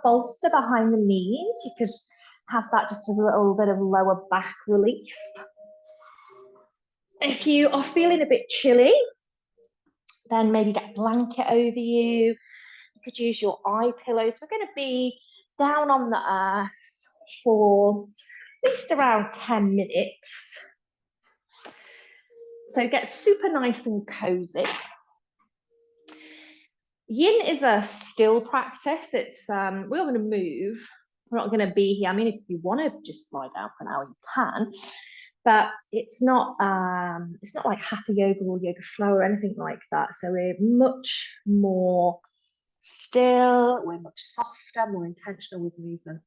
bolster behind the knees. You could have that just as a little bit of lower back relief. If you are feeling a bit chilly, then maybe get a blanket over you. You could use your eye pillows. We're going to be down on the earth for at least around 10 minutes. So get super nice and cozy. Yin is a still practice. It's we're not going to move. We're not going to be here. I mean, if you want to just lie down for an hour, you can. But it's not like hatha yoga or yoga flow or anything like that. So we're much more still, we're much softer, more intentional with movement.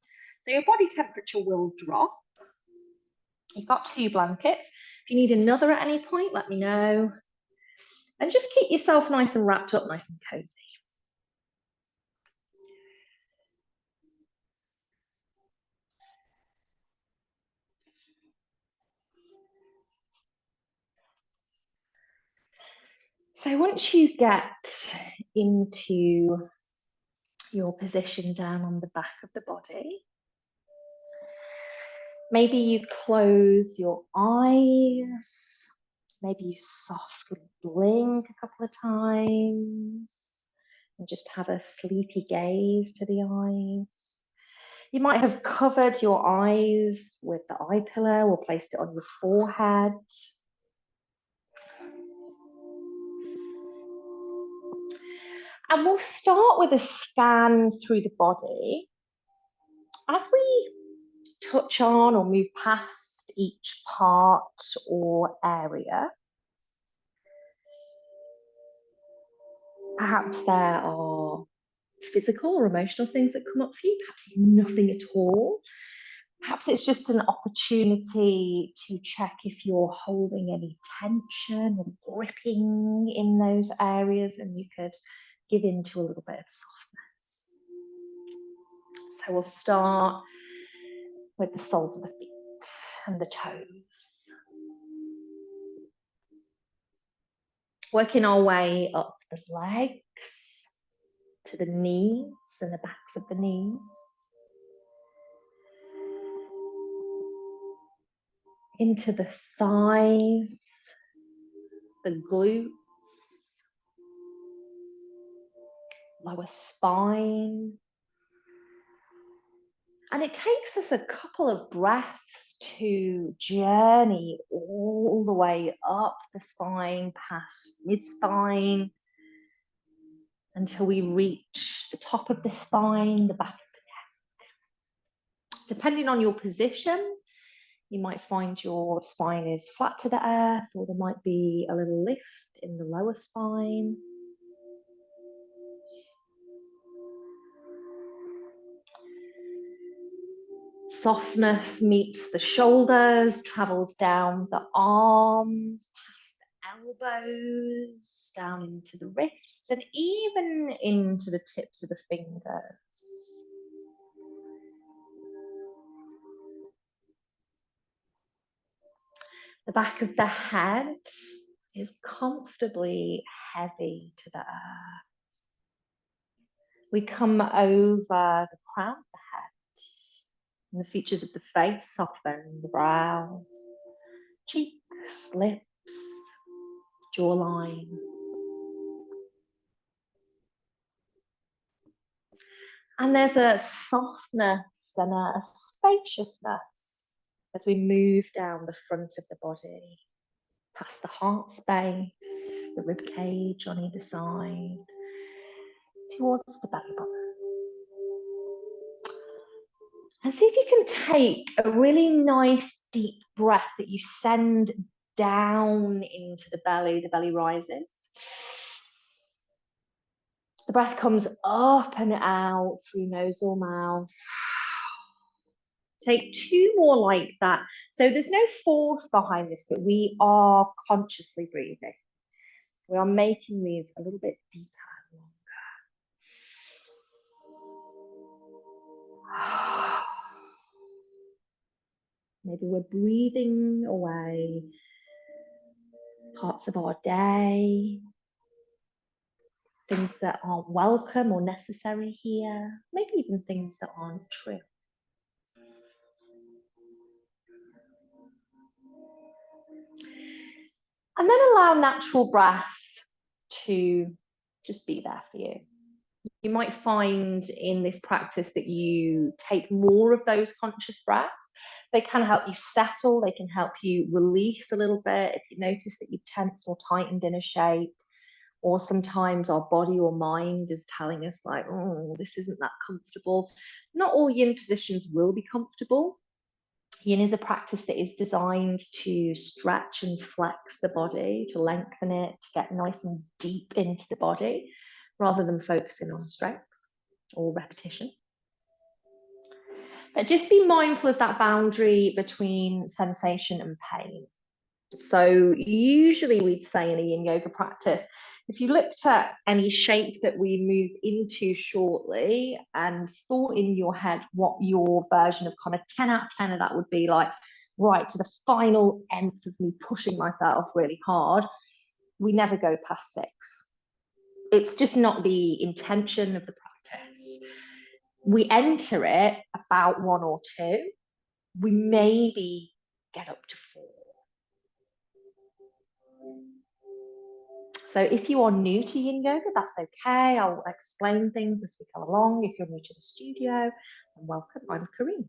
So your body temperature will drop. You've got 2 blankets. If you need another at any point, let me know. And just keep yourself nice and wrapped up, nice and cozy. So once you get into your position down on the back of the body, maybe you close your eyes, maybe you softly blink a couple of times and just have a sleepy gaze to the eyes. You might have covered your eyes with the eye pillow or placed it on your forehead. And we'll start with a scan through the body. As we touch on or move past each part or area, perhaps there are physical or emotional things that come up for you, perhaps nothing at all. Perhaps it's just an opportunity to check if you're holding any tension or gripping in those areas, and you could give into a little bit of softness. So we'll start with the soles of the feet and the toes. Working our way up the legs to the knees and the backs of the knees. Into the thighs, the glutes, lower spine. And it takes us a couple of breaths to journey all the way up the spine, past mid-spine, until we reach the top of the spine, the back of the neck. Depending on your position, you might find your spine is flat to the earth, or there might be a little lift in the lower spine. Softness meets the shoulders, travels down the arms, past the elbows, down into the wrists, and even into the tips of the fingers. The back of the head is comfortably heavy to the earth. We come over the crown of the head, and the features of the face soften, the brows, cheeks, lips, jawline. And there's a softness and a spaciousness as we move down the front of the body, past the heart space, the rib cage on either side, towards the belly button. And see if you can take a really nice deep breath that you send down into the belly rises. The breath comes up and out through nose or mouth. Take 2 more like that. So there's no force behind this, but we are consciously breathing. We are making these a little bit deeper and longer. Maybe we're breathing away parts of our day. things that aren't welcome or necessary here, maybe even things that aren't true. And then allow natural breath to just be there for you. You might find in this practice that you take more of those conscious breaths. They can help you settle, they can help you release a little bit if you notice that you've tensed or tightened in a shape, or sometimes our body or mind is telling us like, oh, this isn't that comfortable. Not all yin positions will be comfortable. Yin is a practice that is designed to stretch and flex the body, to lengthen it, to get nice and deep into the body, rather than focusing on strength or repetition. But just be mindful of that boundary between sensation and pain. So usually we'd say in a yin yoga practice, if you looked at any shape that we move into shortly and thought in your head what your version of kind of 10 out of 10 of that would be, like, right to the final nth of me pushing myself really hard, we never go past 6. It's just not the intention of the practice. We enter it about 1 or 2. We maybe get up to 4. So if you are new to Yin Yoga, that's okay. I'll explain things as we go along. If you're new to the studio, then welcome. I'm Karine.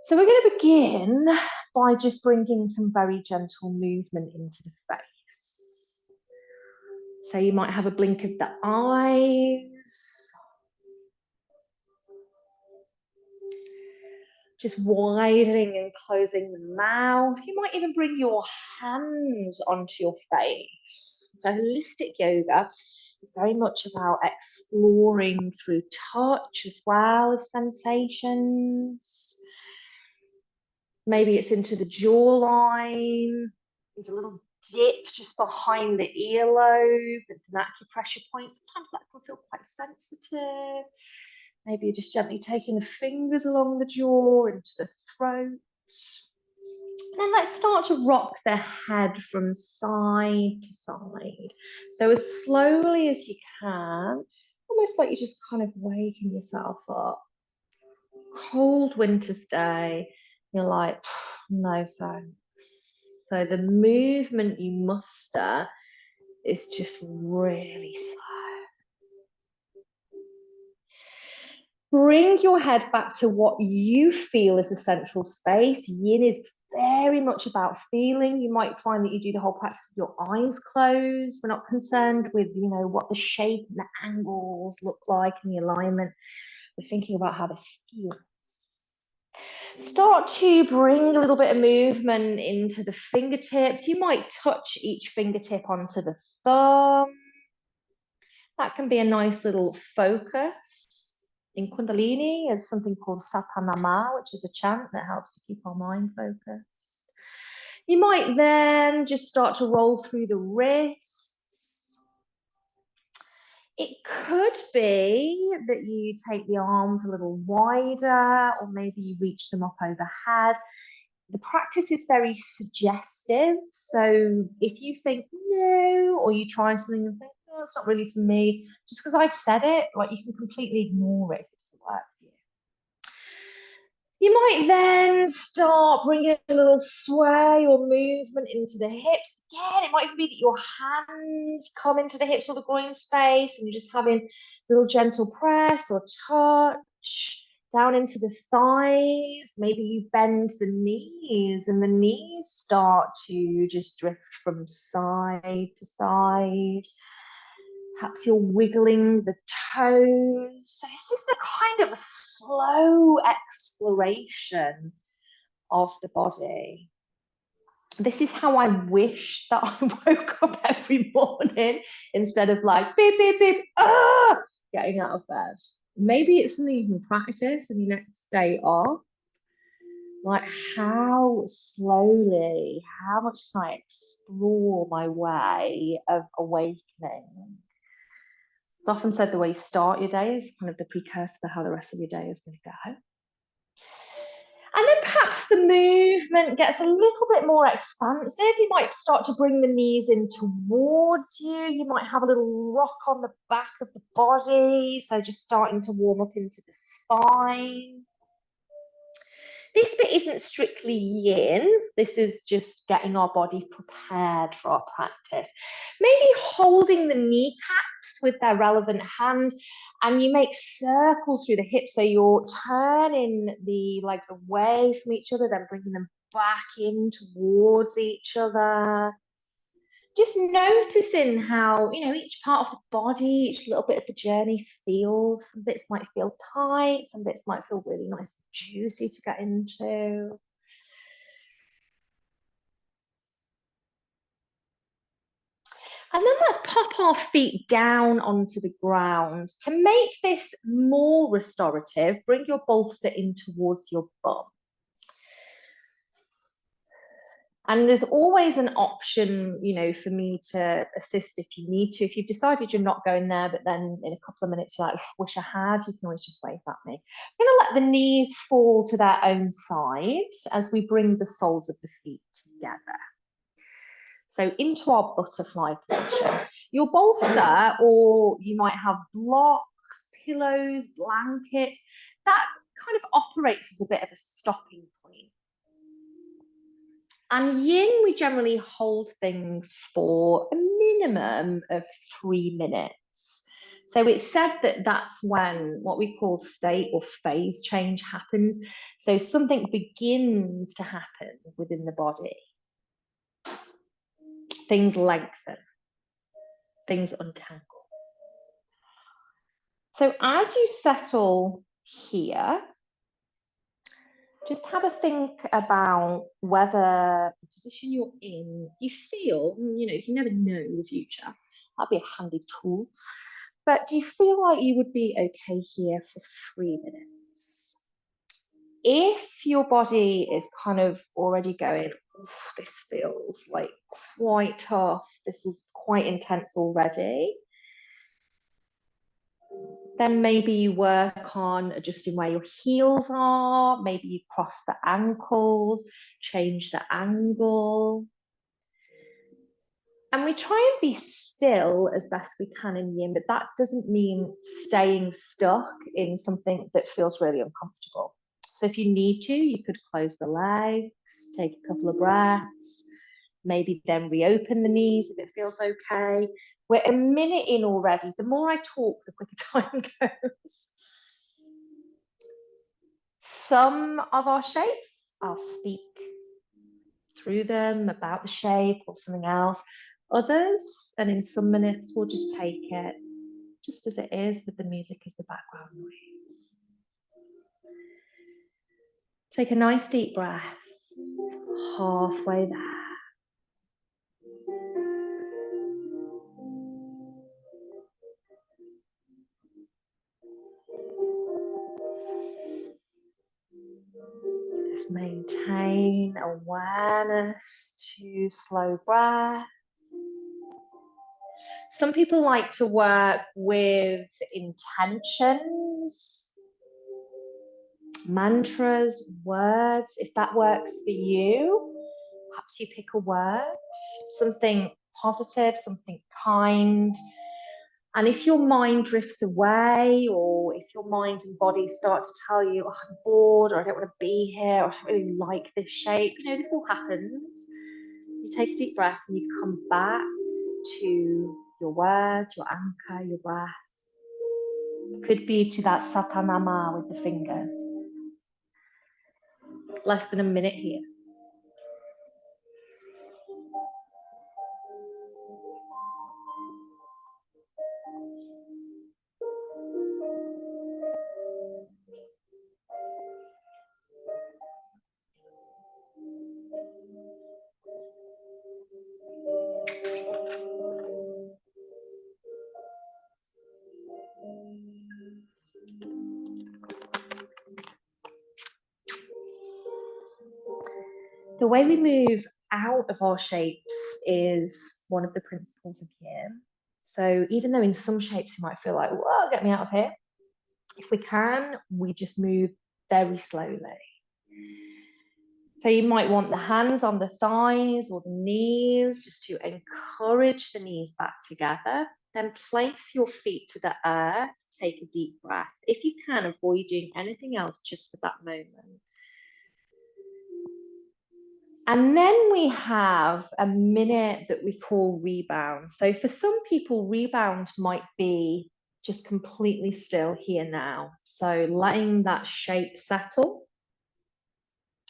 So we're going to begin by just bringing some very gentle movement into the face. So you might have a blink of the eyes. Just widening and closing the mouth. You might even bring your hands onto your face. So holistic yoga is very much about exploring through touch as well as sensations. Maybe it's into the jawline. There's a little dip just behind the earlobe. It's an acupressure point. Sometimes that can feel quite sensitive. Maybe you're just gently taking the fingers along the jaw into the throat. And then let's start to rock the head from side to side. So as slowly as you can, almost like you're just kind of waking yourself up. Cold winter's day, you're like, no thanks. So the movement you muster is just really slow. Bring your head back to what you feel is a central space. Yin is very much about feeling. You might find that you do the whole practice with your eyes closed. We're not concerned with, what the shape and the angles look like and the alignment. We're thinking about how this feels. Start to bring a little bit of movement into the fingertips. You might touch each fingertip onto the thumb. That can be a nice little focus. In Kundalini, there's something called Satanama, which is a chant that helps to keep our mind focused. You might then just start to roll through the wrists. It could be that you take the arms a little wider, or maybe you reach them up overhead. The practice is very suggestive. So if you think no, or you try something and think, oh, it's not really for me, just because I said it, like, you can completely ignore it if it doesn't work for you. You might then start bringing a little sway or movement into the hips. Again, it might even be that your hands come into the hips or the groin space and you're just having a little gentle press or touch down into the thighs. Maybe you bend the knees and the knees start to just drift from side to side. Perhaps you're wiggling the toes. So it's just a kind of a slow exploration of the body. This is how I wish that I woke up every morning instead of like, beep, beep, beep, getting out of bed. Maybe it's something you can practice in your next day off. Like, how slowly, how much can I explore my way of awakening? It's often said the way you start your day is kind of the precursor to how the rest of your day is going to go. And then perhaps as the movement gets a little bit more expansive, you might start to bring the knees in towards you. You might have a little rock on the back of the body. So just starting to warm up into the spine. This bit isn't strictly yin. This is just getting our body prepared for our practice. Maybe holding the kneecaps with their relevant hand, and you make circles through the hips. So you're turning the legs away from each other, then bringing them back in towards each other. Just noticing how, each part of the body, each little bit of the journey feels. Some bits might feel tight, some bits might feel really nice and juicy to get into. And then let's pop our feet down onto the ground. To make this more restorative, bring your bolster in towards your bum. And there's always an option, for me to assist if you need to. If you've decided you're not going there, but then in a couple of minutes you're like, wish I had, you can always just wave at me. I'm going to let the knees fall to their own side as we bring the soles of the feet together. So into our butterfly position. Your bolster, or you might have blocks, pillows, blankets, that kind of operates as a bit of a stopping point. And yin, we generally hold things for a minimum of 3 minutes. So it's said that that's when what we call state or phase change happens. So something begins to happen within the body. Things lengthen, things untangle. So as you settle here, just have a think about whether the position you're in, you feel, you never know the future. That'd be a handy tool. But do you feel like you would be okay here for 3 minutes? If your body is kind of already going, this feels like quite tough, this is quite intense already, then maybe you work on adjusting where your heels are, maybe you cross the ankles, change the angle. And we try and be still as best we can in yin, but that doesn't mean staying stuck in something that feels really uncomfortable. So if you need to, you could close the legs, take a couple of breaths, maybe then reopen the knees if it feels okay. We're a minute in already. The more I talk, the quicker time goes. Some of our shapes, I'll speak through them about the shape or something else. Others, and in some minutes, we'll just take it just as it is with the music as the background noise. Take a nice deep breath, halfway there. Just maintain awareness to slow breath. Some people like to work with intentions, mantras, words. If that works for you, perhaps you pick a word, something positive, something kind. And if your mind drifts away, or if your mind and body start to tell you, oh, I'm bored, or I don't want to be here, or I don't really like this shape, this all happens. You take a deep breath and you come back to your word, your anchor, your breath. It could be to that satanama with the fingers. Less than a minute here. The way we move out of our shapes is one of the principles of yin. So even though in some shapes you might feel like, whoa, get me out of here, if we can, we just move very slowly. So you might want the hands on the thighs or the knees, just to encourage the knees back together. Then place your feet to the earth, take a deep breath. If you can, avoid doing anything else just at that moment. And then we have a minute that we call rebound. So for some people, rebound might be just completely still here now. So letting that shape settle.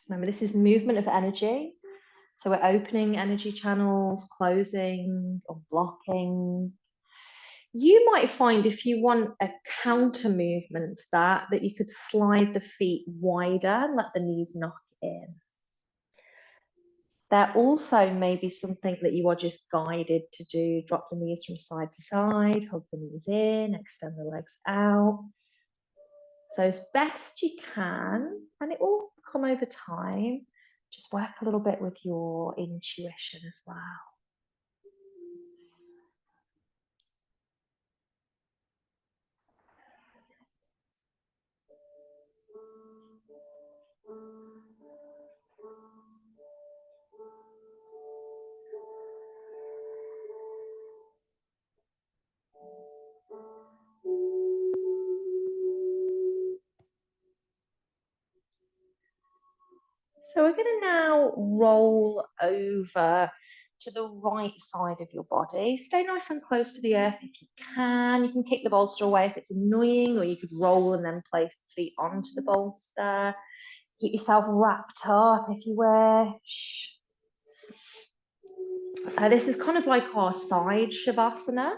Remember, this is movement of energy. So we're opening energy channels, closing or blocking. You might find if you want a counter movement that you could slide the feet wider and let the knees knock in. There also may be something that you are just guided to do. Drop the knees from side to side, hug the knees in, extend the legs out. So as best you can, and it will come over time, just work a little bit with your intuition as well. So we're going to now roll over to the right side of your body. Stay nice and close to the earth if you can. You can kick the bolster away if it's annoying, or you could roll and then place the feet onto the bolster. Keep yourself wrapped up if you wish. So this is kind of like our side Shavasana.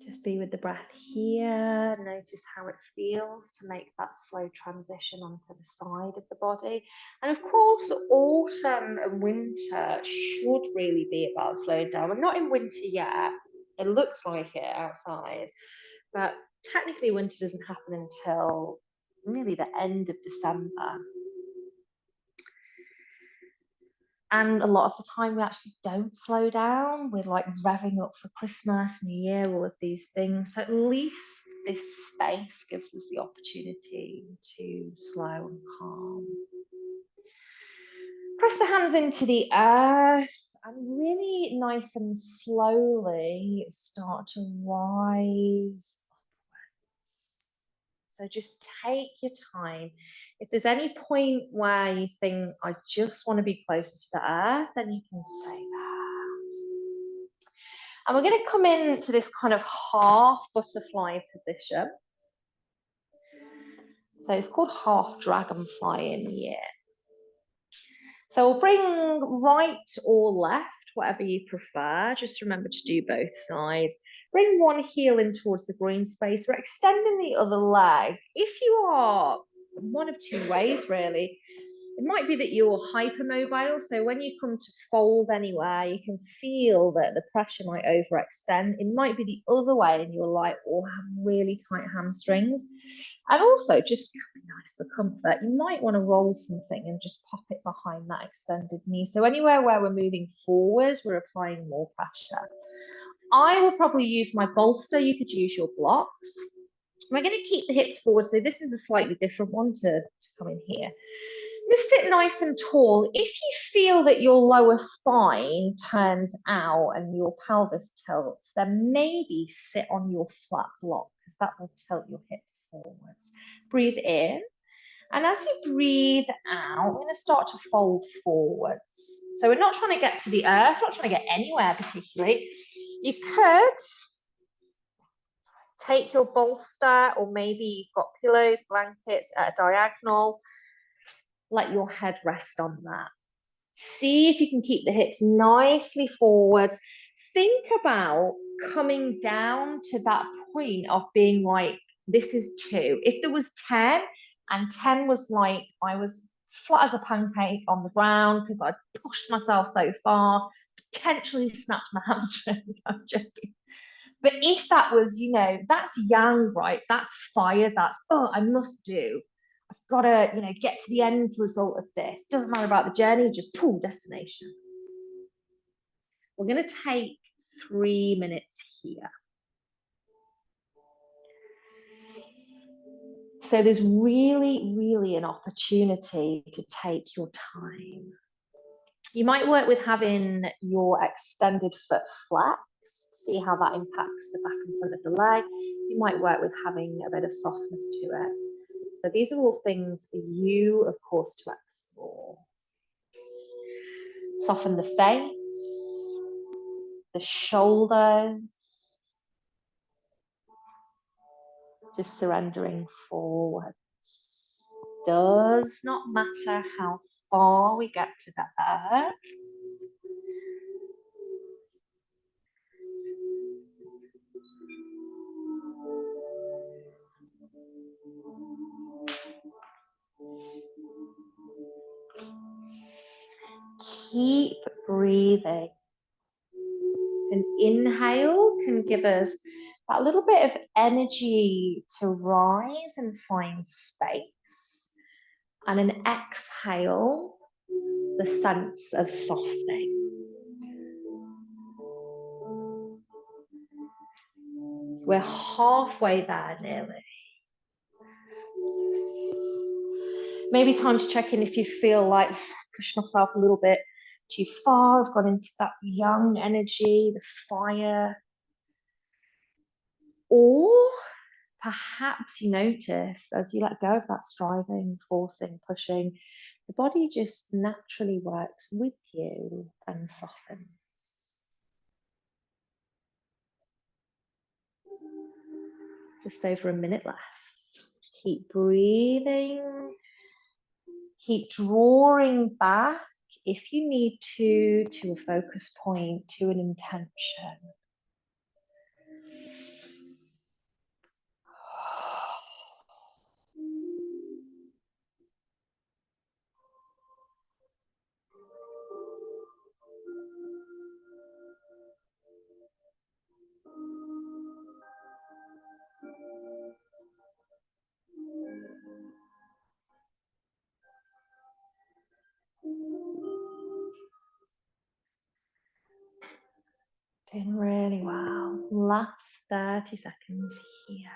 Just be with the breath here. Notice how it feels to make that slow transition onto the side of the body. And of course, autumn and winter should really be about slowing down. We're not in winter yet. It looks like it outside, but technically winter doesn't happen until nearly the end of December. And a lot of the time we actually don't slow down. We're like revving up for Christmas, New Year, all of these things. So at least this space gives us the opportunity to slow and calm. Press the hands into the earth and really nice and slowly start to rise upwards. So just take your time. If there's any point where you think, I just want to be closer to the earth, then you can stay there. And we're going to come into this kind of half butterfly position. So it's called half dragonfly in here. So we'll bring right or left, whatever you prefer. Just remember to do both sides. Bring one heel in towards the green space. We're extending the other leg. If you are one of two ways, really. It might be that you're hypermobile. So when you come to fold anywhere, you can feel that the pressure might overextend. It might be the other way and you're like, oh, have really tight hamstrings. And also just nice for comfort, you might want to roll something and just pop it behind that extended knee. So anywhere where we're moving forward, we're applying more pressure. I will probably use my bolster. You could use your blocks. We're going to keep the hips forward. So this is a slightly different one to come in here. Just sit nice and tall. If you feel that your lower spine turns out and your pelvis tilts, then maybe sit on your flat block because that will tilt your hips forwards. Breathe in. And as you breathe out, we're going to start to fold forwards. So we're not trying to get to the earth, not trying to get anywhere particularly. You could take your bolster, or maybe you've got pillows, blankets at a diagonal. Let your head rest on that. See if you can keep the hips nicely forwards. Think about coming down to that point of being like, this is 2. If there was 10 and 10 was like, I was flat as a pancake on the ground because I pushed myself so far, potentially snapped my hamstring. I'm joking. But if that was, that's yang, right? That's fire. That's, I must do. I've got to, get to the end result of this. Doesn't matter about the journey, just pull destination. We're going to take 3 minutes here. So there's really, really an opportunity to take your time. You might work with having your extended foot flexed, see how that impacts the back and front of the leg. You might work with having a bit of softness to it. So these are all things for you, of course, to explore. Soften the face, the shoulders, just surrendering forwards. Does not matter how far we get to the earth. Keep breathing. An inhale can give us that little bit of energy to rise and find space. And an exhale, the sense of softening. We're halfway there nearly. Maybe time to check in if you feel like push myself a little bit too far. I've gone into that young energy, the fire. Or perhaps you notice as you let go of that striving, forcing, pushing, the body just naturally works with you and softens. Just over a minute left. Keep breathing. Keep drawing back if you need to a focus point, to an intention. Doing really well. Last 30 seconds here.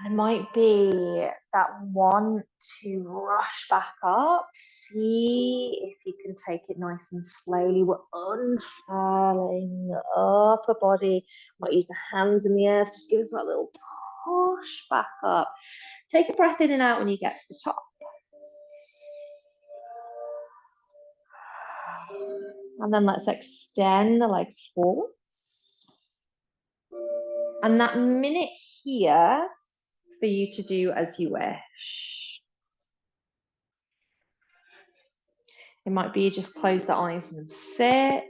And it might be that want to rush back up. See if you can take it nice and slowly. We're unfurling the upper body. Might use the hands in the earth. Just give us that little push back up. Take a breath in and out when you get to the top. And then let's extend the legs forwards. And that minute here for you to do as you wish. It might be you just close the eyes and sit.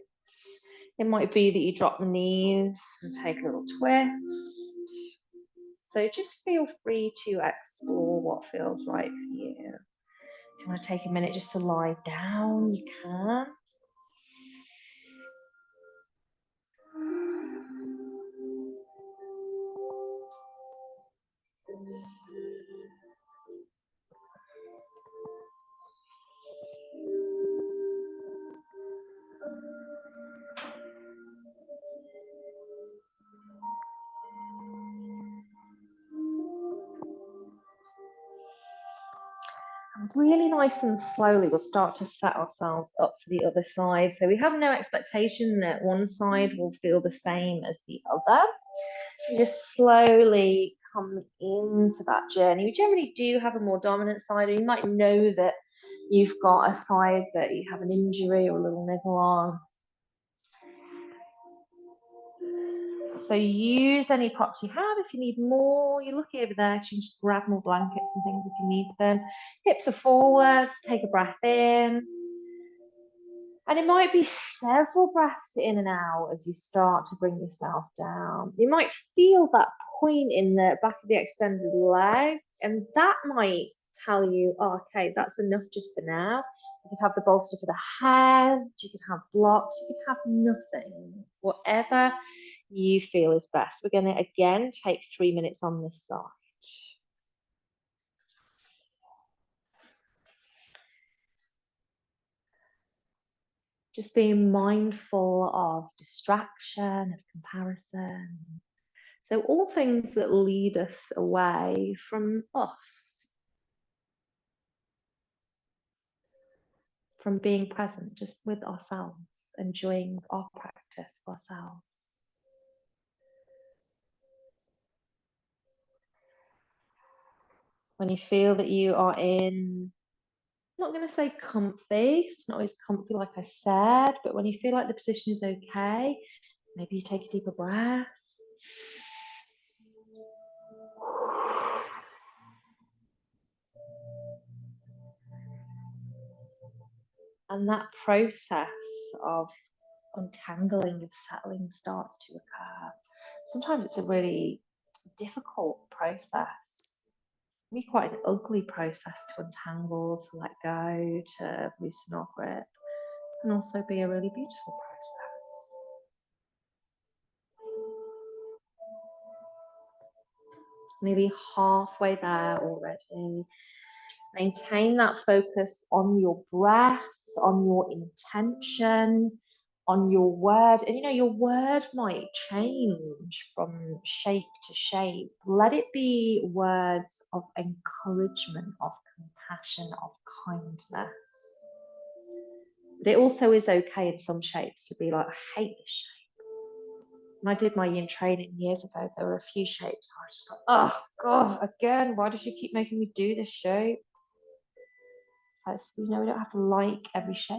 It might be that you drop the knees and take a little twist. So just feel free to explore what feels right for you. If you want to take a minute just to lie down, you can. Really nice and slowly, we'll start to set ourselves up for the other side. So we have no expectation that one side will feel the same as the other. You just slowly come into that journey. We generally do have a more dominant side, or you might know that you've got a side that you have an injury or a little niggle on. So use any props you have. If you need more, you're looking over there, you can just grab more blankets and things if you need them. Hips are forwards, take a breath in. And it might be several breaths in and out as you start to bring yourself down. You might feel that point in the back of the extended leg, and that might tell you, oh, okay, that's enough just for now. You could have the bolster for the head, you could have blocks, you could have nothing, whatever you feel is best. We're going to again take 3 minutes on this side. Just being mindful of distraction, of comparison. So all things that lead us away from us, from being present just with ourselves, enjoying our practice ourselves. When you feel that you are in, I'm not going to say comfy, it's not always comfy like I said, but when you feel like the position is okay, maybe you take a deeper breath. And that process of untangling and settling starts to occur. Sometimes it's a really difficult process. It can be quite an ugly process to untangle, to let go, to loosen our grip. It can also be a really beautiful process. Nearly halfway there already. Maintain that focus on your breath, on your intention, on your word. And your word might change from shape to shape. Let it be words of encouragement, of compassion, of kindness. But it also is okay in some shapes to be like, I hate this shape. When I did my yin training years ago, there were a few shapes I was just like, oh God, again, why does she keep making me do this shape? We don't have to like every shape.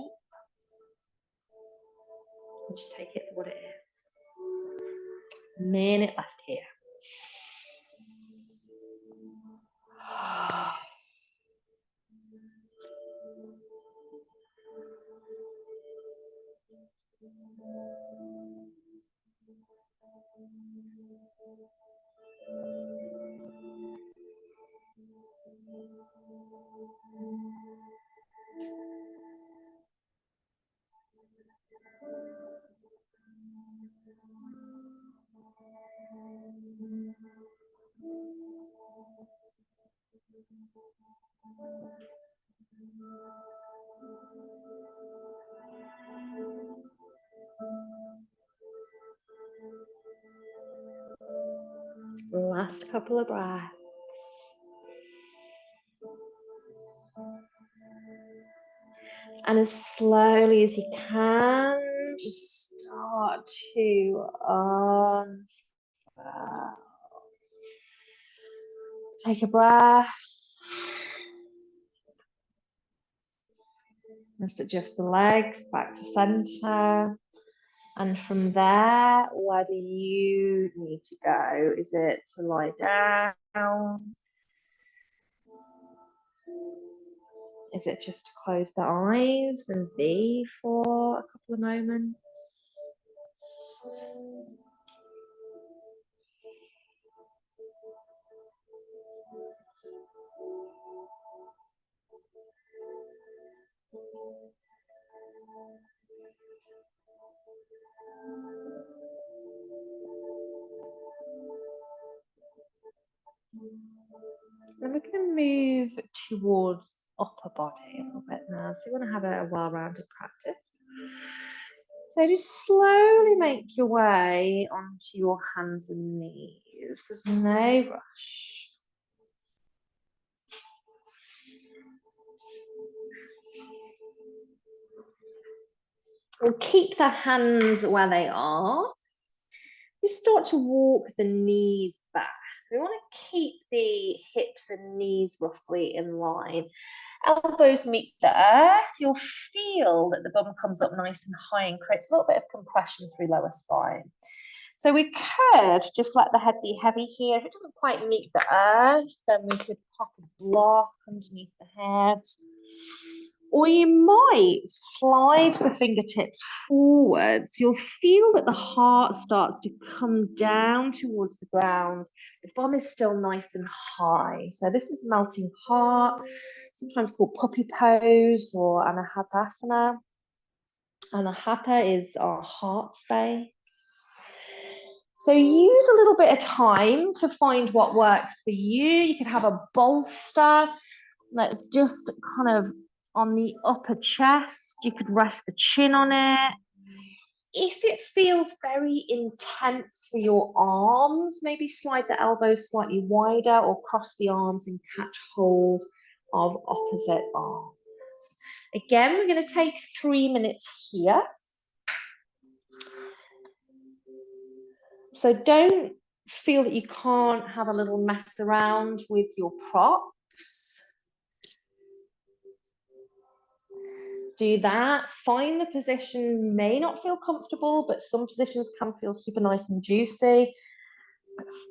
We just take it for what it is. A minute left here. Last couple of breaths. And as slowly as you can, just start to take a breath. Just adjust the legs back to center. And from there, where do you need to go? Is it to lie down? Is it just to close the eyes and be for a couple of moments? And we're going to move towards upper body a little bit now. So you want to have a well-rounded practice. So just slowly make your way onto your hands and knees. There's no rush. We'll keep the hands where they are. You start to walk the knees back. We want to keep the hips and knees roughly in line. Elbows meet the earth. You'll feel that the bum comes up nice and high and creates a little bit of compression through lower spine. So we could just let the head be heavy here. If it doesn't quite meet the earth, then we could pop a block underneath the head. Or you might slide the fingertips forwards. You'll feel that the heart starts to come down towards the ground. The bum is still nice and high. So this is melting heart, sometimes called puppy pose or anahatasana. Anahata is our heart space. So use a little bit of time to find what works for you. You could have a bolster that's just kind of on the upper chest. You could rest the chin on it. If it feels very intense for your arms, maybe slide the elbows slightly wider or cross the arms and catch hold of opposite arms. Again, we're going to take 3 minutes here. So don't feel that you can't have a little mess around with your props. Do that. Find the position. May not feel comfortable, but some positions can feel super nice and juicy.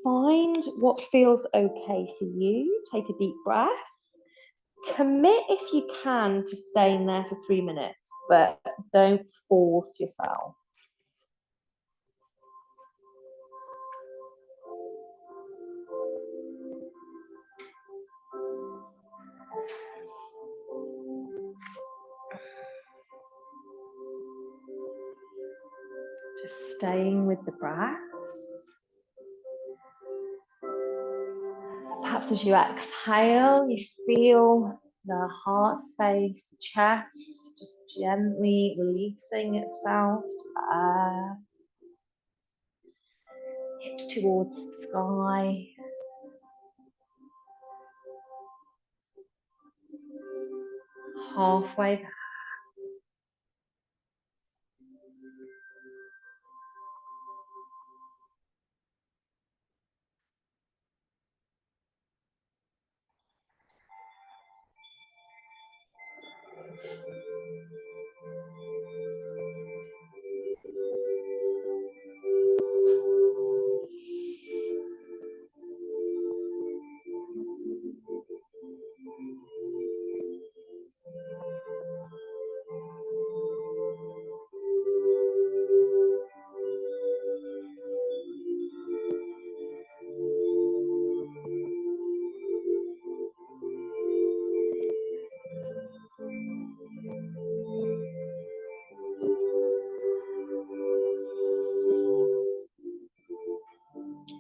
Find what feels okay for you. Take a deep breath. Commit if you can to staying there for 3 minutes, but don't force yourself. Just staying with the breaths. Perhaps as you exhale, you feel the heart space, the chest, just gently releasing itself. Hips towards the sky. Halfway there.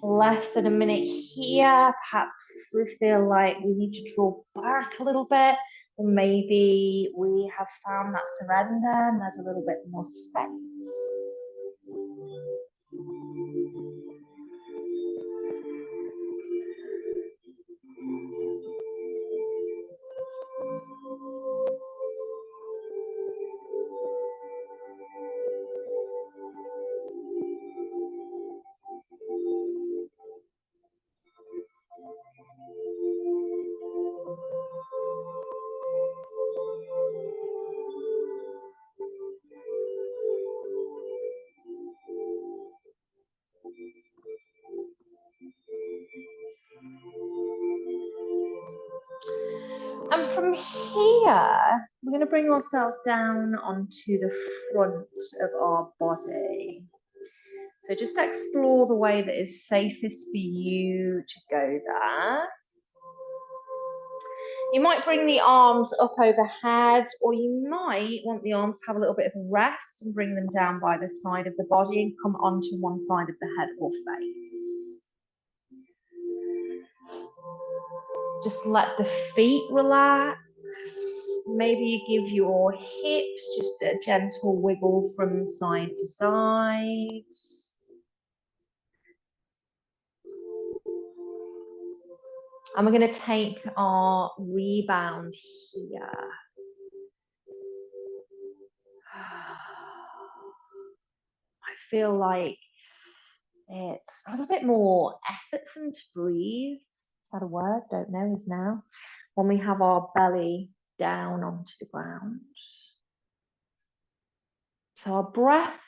Less than a minute here. Perhaps we feel like we need to draw back a little bit, or maybe we have found that surrender and there's a little bit more space. And from here, we're going to bring ourselves down onto the front of our body. So just explore the way that is safest for you to go there. You might bring the arms up overhead, or you might want the arms to have a little bit of a rest and bring them down by the side of the body and come onto one side of the head or face. Just let the feet relax. Maybe you give your hips just a gentle wiggle from side to side. And we're going to take our rebound here. I feel like it's a little bit more effortsome to breathe. Is that a word? Don't know, is now. When we have our belly down onto the ground. So our breath,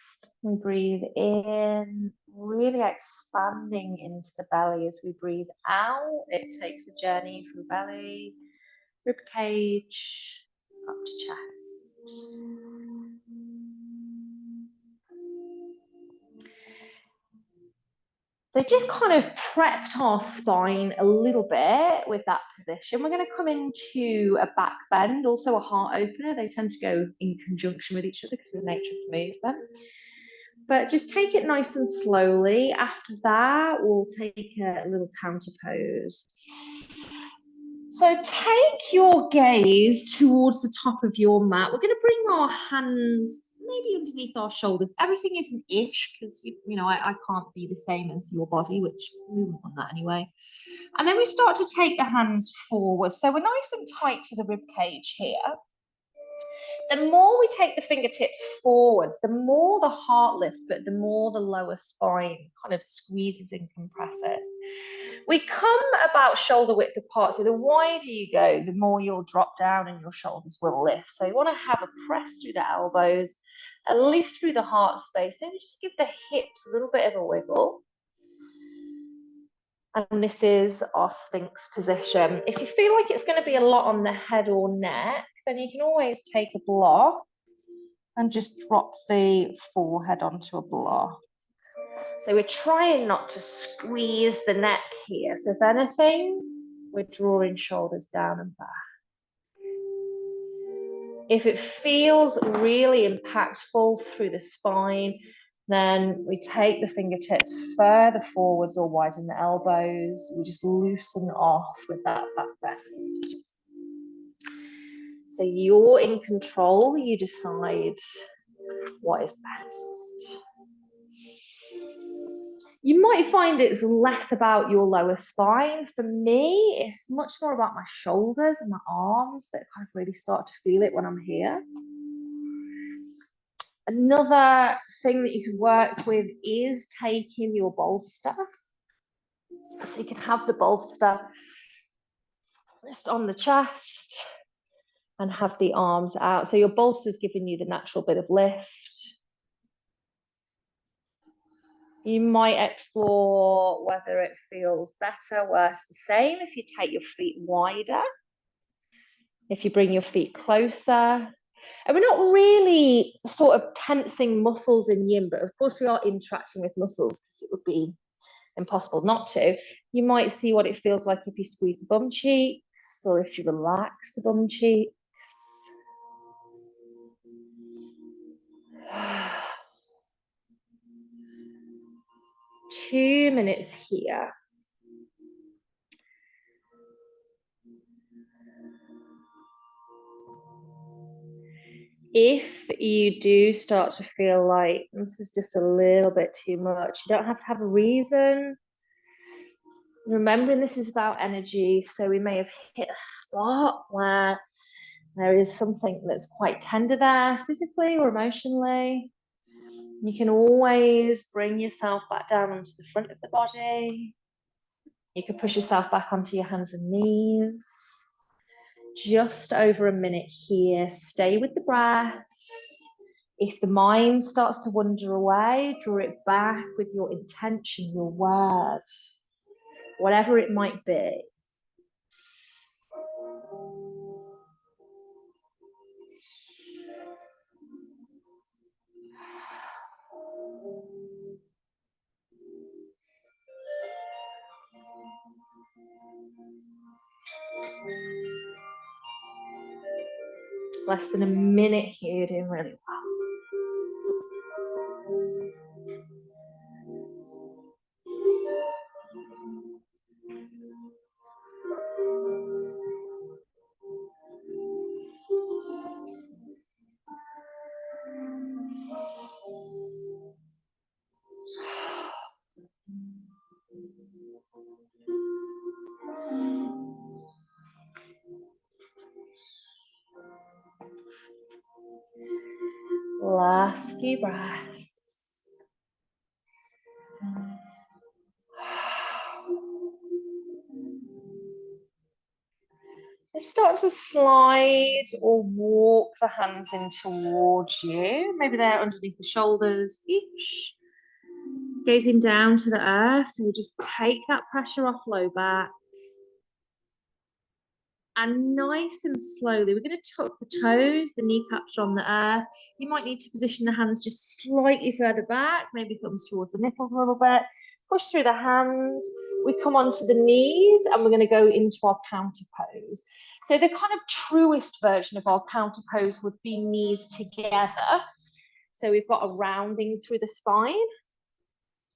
we breathe in, really expanding into the belly. As we breathe out, it takes a journey from belly, rib cage, up to chest. So just kind of prepped our spine a little bit with that position. We're going to come into a back bend, also a heart opener. They tend to go in conjunction with each other because of the nature of the movement. But just take it nice and slowly. After that, we'll take a little counter pose. So take your gaze towards the top of your mat. We're going to bring our hands maybe underneath our shoulders. Everything is an ish because, you know, I can't be the same as your body, which we wouldn't want that anyway. And then we start to take the hands forward. So we're nice and tight to the rib cage here. The more we take the fingertips forwards, the more the heart lifts, but the more the lower spine kind of squeezes and compresses. We come about shoulder width apart, so the wider you go, the more you'll drop down and your shoulders will lift. So you want to have a press through the elbows, a lift through the heart space, and just give the hips a little bit of a wiggle. And this is our Sphinx position. If you feel like it's going to be a lot on the head or neck, then you can always take a block and just drop the forehead onto a block. So we're trying not to squeeze the neck here. So if anything, we're drawing shoulders down and back. If it feels really impactful through the spine, then we take the fingertips further forwards or widen the elbows. We just loosen off with that back bend. So you're in control, you decide what is best. You might find it's less about your lower spine. For me, it's much more about my shoulders and my arms that kind of really start to feel it when I'm here. Another thing that you can work with is taking your bolster. So you can have the bolster just on the chest and have the arms out. So your bolster's giving you the natural bit of lift. You might explore whether it feels better, worse, the same if you take your feet wider, if you bring your feet closer. And we're not really sort of tensing muscles in yin, but of course we are interacting with muscles because it would be impossible not to. You might see what it feels like if you squeeze the bum cheeks or if you relax the bum cheeks. 2 minutes here. If you do start to feel like this is just a little bit too much, you don't have to have a reason. Remembering this is about energy, so we may have hit a spot where there is something that's quite tender there, physically or emotionally. You can always bring yourself back down onto the front of the body. You can push yourself back onto your hands and knees. Just over a minute here. Stay with the breath. If the mind starts to wander away, draw it back with your intention, your words, whatever it might be. Less than a minute here, you're doing really well. Last few breaths. Start to slide or walk the hands in towards you. Maybe they're underneath the shoulders each. Gazing down to the earth. So we just take that pressure off low back. And nice and slowly, we're going to tuck the toes, the kneecaps on the earth. You might need to position the hands just slightly further back, maybe thumbs towards the nipples a little bit. Push through the hands. We come onto the knees and we're going to go into our counter pose. So the kind of truest version of our counter pose would be knees together. So we've got a rounding through the spine.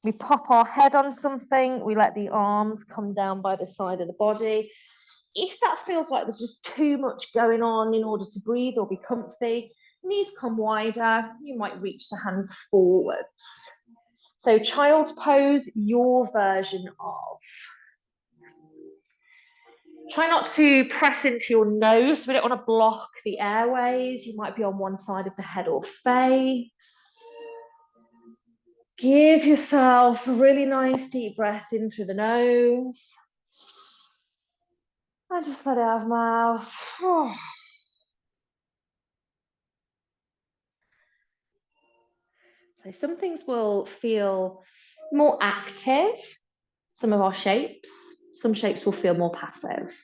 We pop our head on something. We let the arms come down by the side of the body. If that feels like there's just too much going on in order to breathe or be comfy, knees come wider, you might reach the hands forwards. So child's pose, your version of. Try not to press into your nose. We don't want to block the airways. You might be on one side of the head or face. Give yourself a really nice deep breath in through the nose. And just let it out of the mouth. So some things will feel more active, some of our shapes. Some shapes will feel more passive.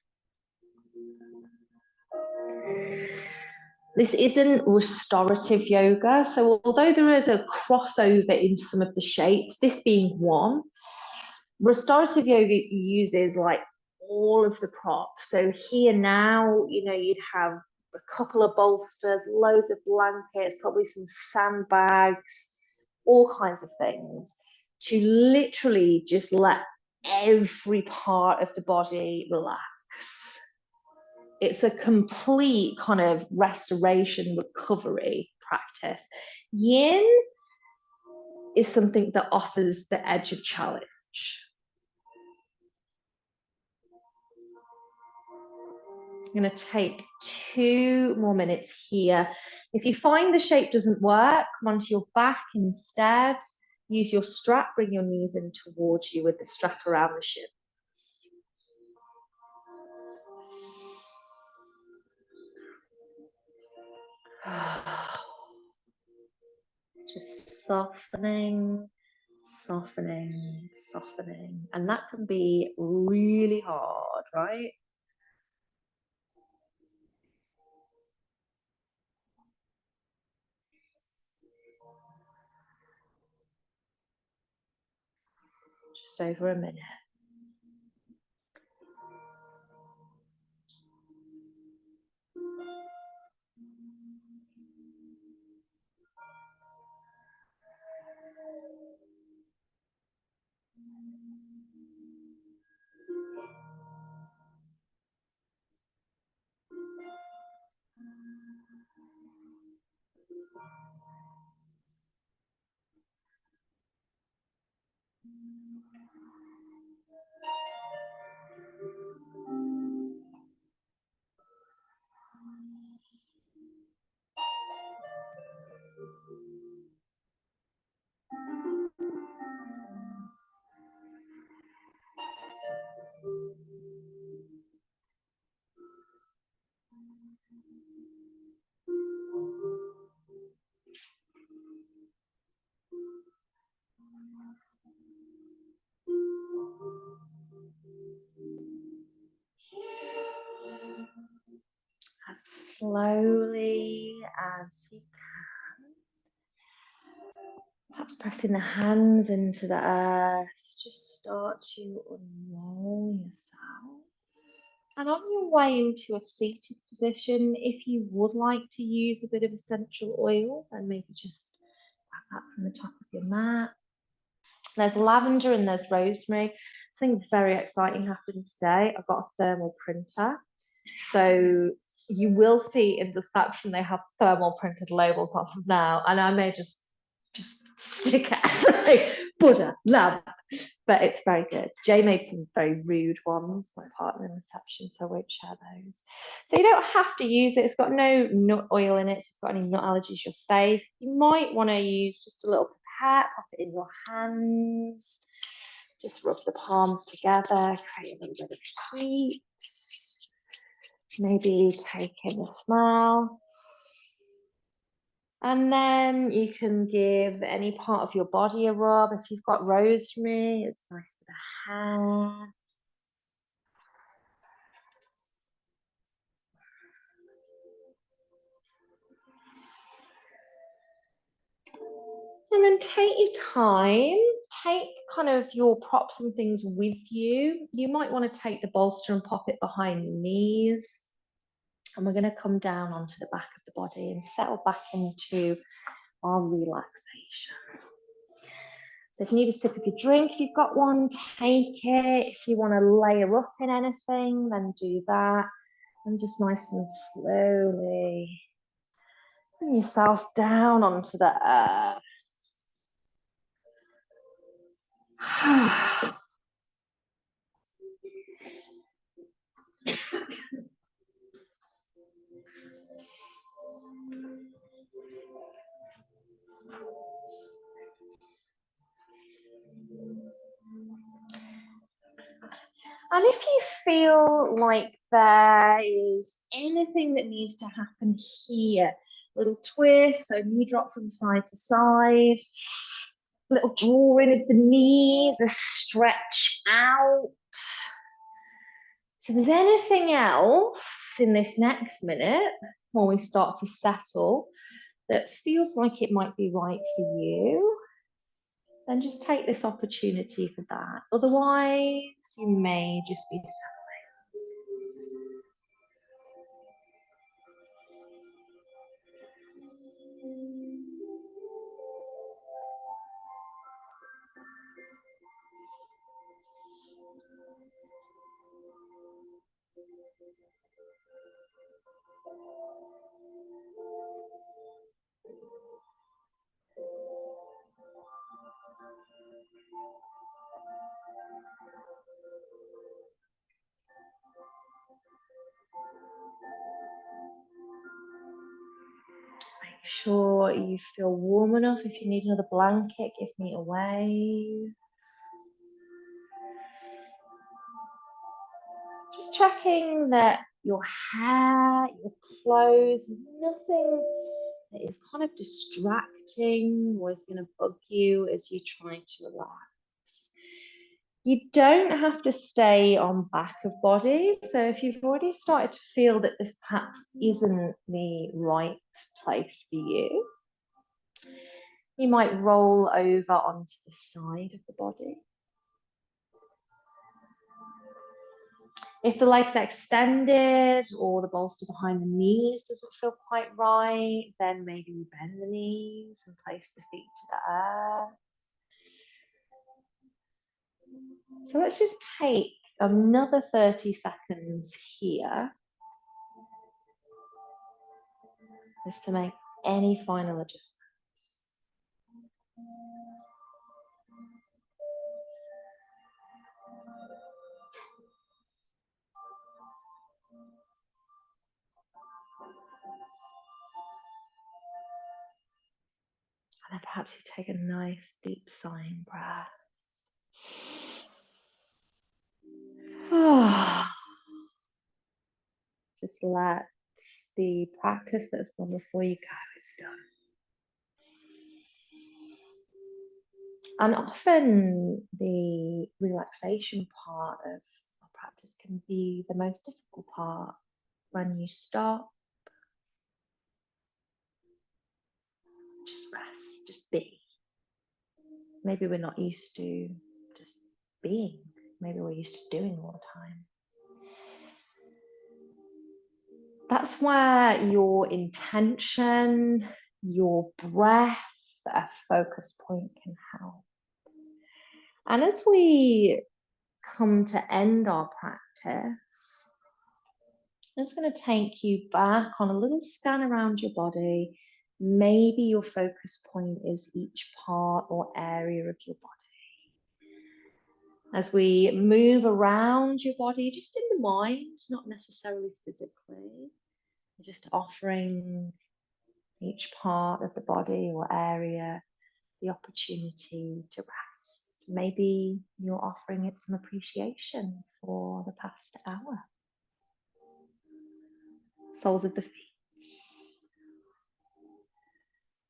This isn't restorative yoga. So although there is a crossover in some of the shapes, this being one, restorative yoga uses like all of the props. So here now, you'd have a couple of bolsters, loads of blankets, probably some sandbags, all kinds of things to literally just let every part of the body relax. It's a complete kind of restoration, recovery practice. Yin is something that offers the edge of challenge. I'm going to take 2 more minutes here. If you find the shape doesn't work, come onto your back instead. Use your strap, bring your knees in towards you with the strap around the shins. Just softening, softening, softening. And that can be really hard, right? Just over a minute. As slowly as you can. Perhaps pressing the hands into the earth. Just start to unroll yourself. And on your way into a seated position, if you would like to use a bit of essential oil, then maybe just grab that from the top of your mat. There's lavender and there's rosemary. Something very exciting happened today. I've got a thermal printer. So you will see in the section they have thermal printed labels on them now. And I may just stick it like Buddha, love. But it's very good. Jay made some very rude ones, my partner in reception, so I won't share those. So you don't have to use it. It's got no nut oil in it. So if you've got any nut allergies, you're safe. You might want to use just a little pipette, pop it in your hands. Just rub the palms together, create a little bit of heat. Maybe take in the smell. And then you can give any part of your body a rub. If you've got rosemary, it's nice for the hair. take your time, take kind of your props and things with you. You might want to take the bolster and pop it behind the knees. And we're going to come down onto the back of the body and settle back into our relaxation. So if you need a sip of your drink, if you've got one, take it. If you want to layer up in anything, then do that. And just nice and slowly bring yourself down onto the earth. And if you feel like there is anything that needs to happen here, little twist, so knee drop from side to side, little drawing of the knees, a stretch out. So if there's anything else in this next minute, when we start to settle, that feels like it might be right for you, then just take this opportunity for that. Otherwise, you may just be settling. Make sure you feel warm enough. If you need another blanket, give me a wave. Just checking that your hair, your clothes, there's nothing that is kind of distracting or is going to bug you as you try to relax. You don't have to stay on back of body. So if you've already started to feel that this perhaps isn't the right place for you, you might roll over onto the side of the body. If the legs are extended or the bolster behind the knees doesn't feel quite right, then maybe you bend the knees and place the feet to the earth. So let's just take another 30 seconds here just to make any final adjustments. And then perhaps you take a nice deep sighing breath. Just let the practice that's gone before you go, it's done. And often the relaxation part of our practice can be the most difficult part. When you stop, just rest, just be. Maybe we're not used to just being. Maybe we're used to doing all the time. That's where your intention, your breath, a focus point can help. And as we come to end our practice, it's going to take you back on a little scan around your body. Maybe your focus point is each part or area of your body. As we move around your body, just in the mind, not necessarily physically, just offering each part of the body or area the opportunity to rest. Maybe you're offering it some appreciation for the past hour. Soles of the feet,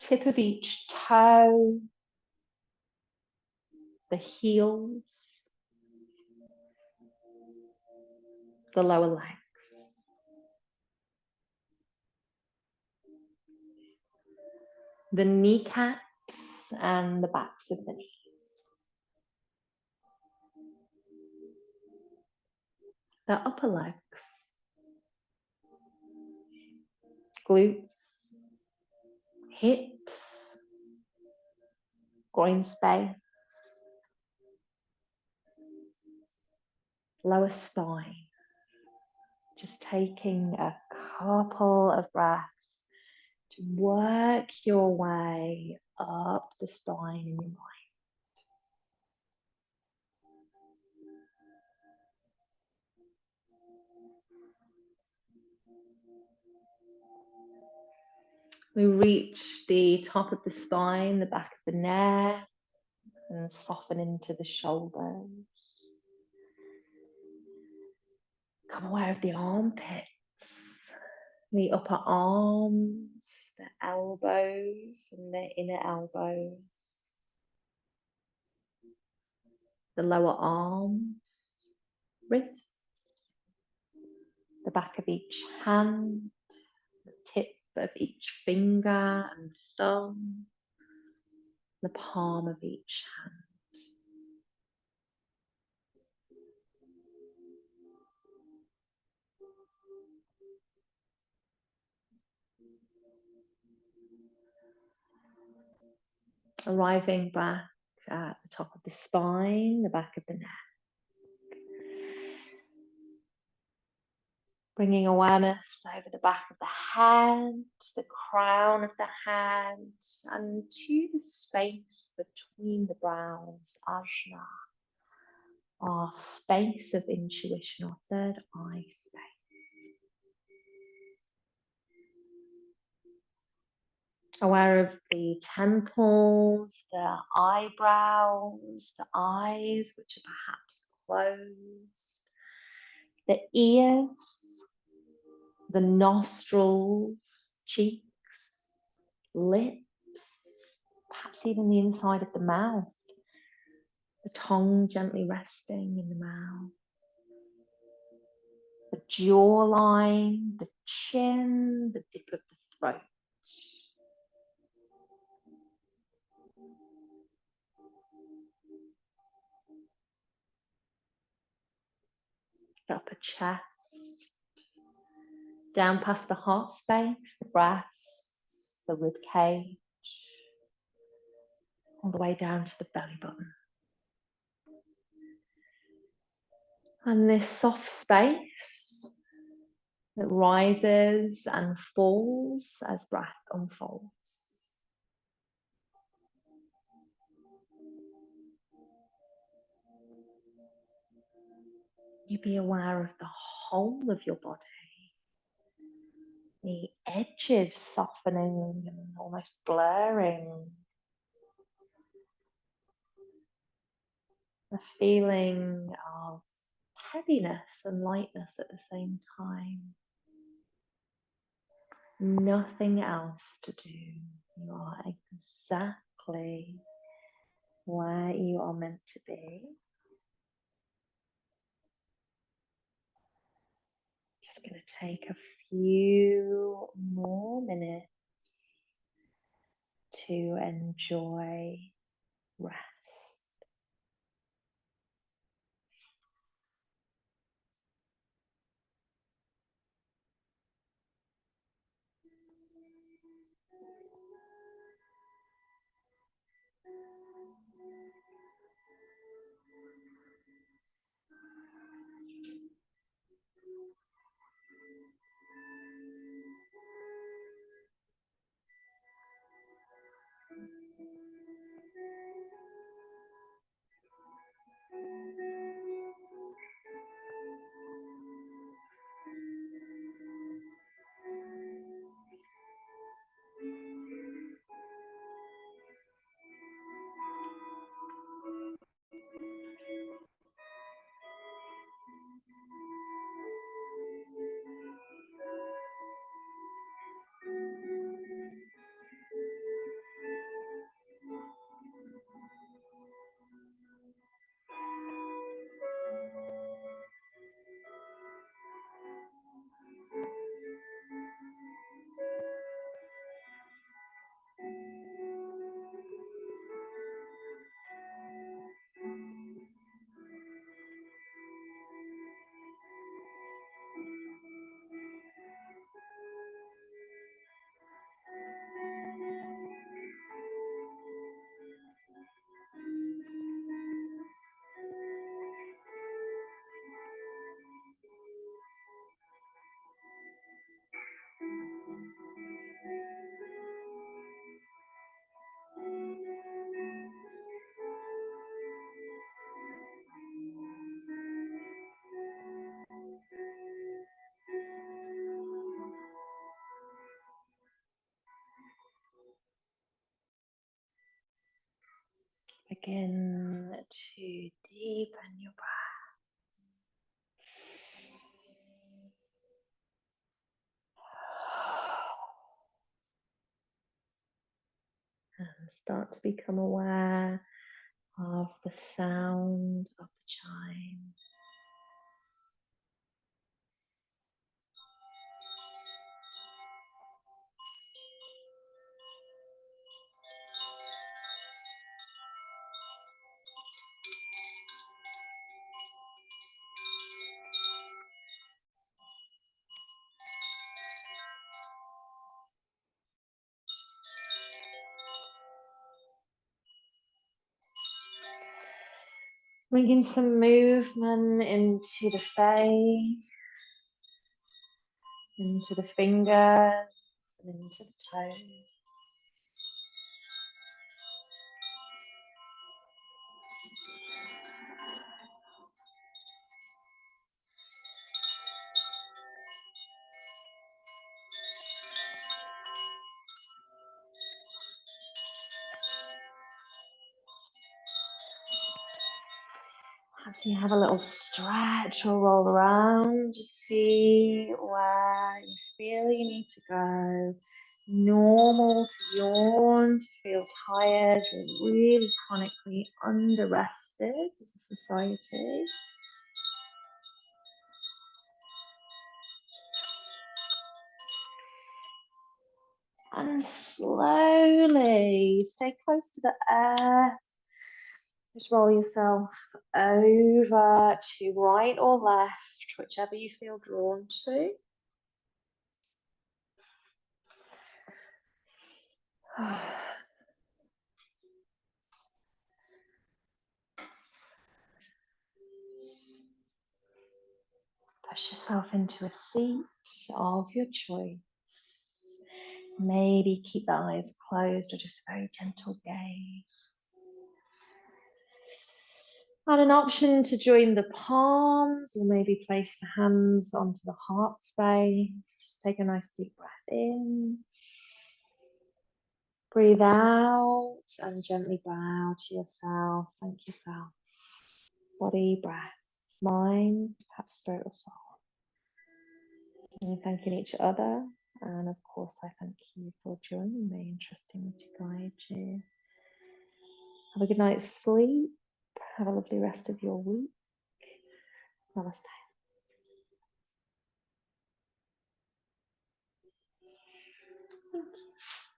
tip of each toe, the heels, the lower legs. The kneecaps and the backs of the knees. The upper legs, glutes, hips, groin space, lower spine. Just taking a couple of breaths to work your way up the spine in your mind. We reach the top of the spine, the back of the neck, and soften into the shoulders. Become aware of the armpits, the upper arms, the elbows and the inner elbows, the lower arms, wrists, the back of each hand, the tip of each finger and thumb, the palm of each hand. Arriving back at the top of the spine, the back of the neck. Bringing awareness over the back of the head, the crown of the head, and to the space between the brows, ajna, our space of intuition, our third eye space. Aware of the temples, the eyebrows, the eyes, which are perhaps closed, the ears, the nostrils, cheeks, lips, perhaps even the inside of the mouth, the tongue gently resting in the mouth, the jawline, the chin, the dip of the throat. The upper chest, down past the heart space, the breasts, the rib cage, all the way down to the belly button. And this soft space that rises and falls as breath unfolds. You be aware of the whole of your body, the edges softening and almost blurring, the feeling of heaviness and lightness at the same time. Nothing else to do. You are exactly where you are meant to be. Just going to take a few more minutes to enjoy rest. Begin to deepen your breath. And start to become aware of the sound of the chime. Bringing some movement into the face, into the fingers, and into the toes. Perhaps you have a little stretch or roll around. Just see where you feel you need to go. Normal to yawn, to feel tired. We're really chronically under-rested as a society. And slowly stay close to the earth. Just roll yourself over to right or left, whichever you feel drawn to. Push yourself into a seat of your choice. Maybe keep the eyes closed or just a very gentle gaze. And an option to join the palms or maybe place the hands onto the heart space. Take a nice deep breath in. Breathe out and gently bow to yourself. Thank yourself. Body, breath, mind, perhaps spirit or soul. And thanking each other. And of course, I thank you for joining me and trusting me to guide you. Have a good night's sleep. Have a lovely rest of your week. Namaste. Thank you.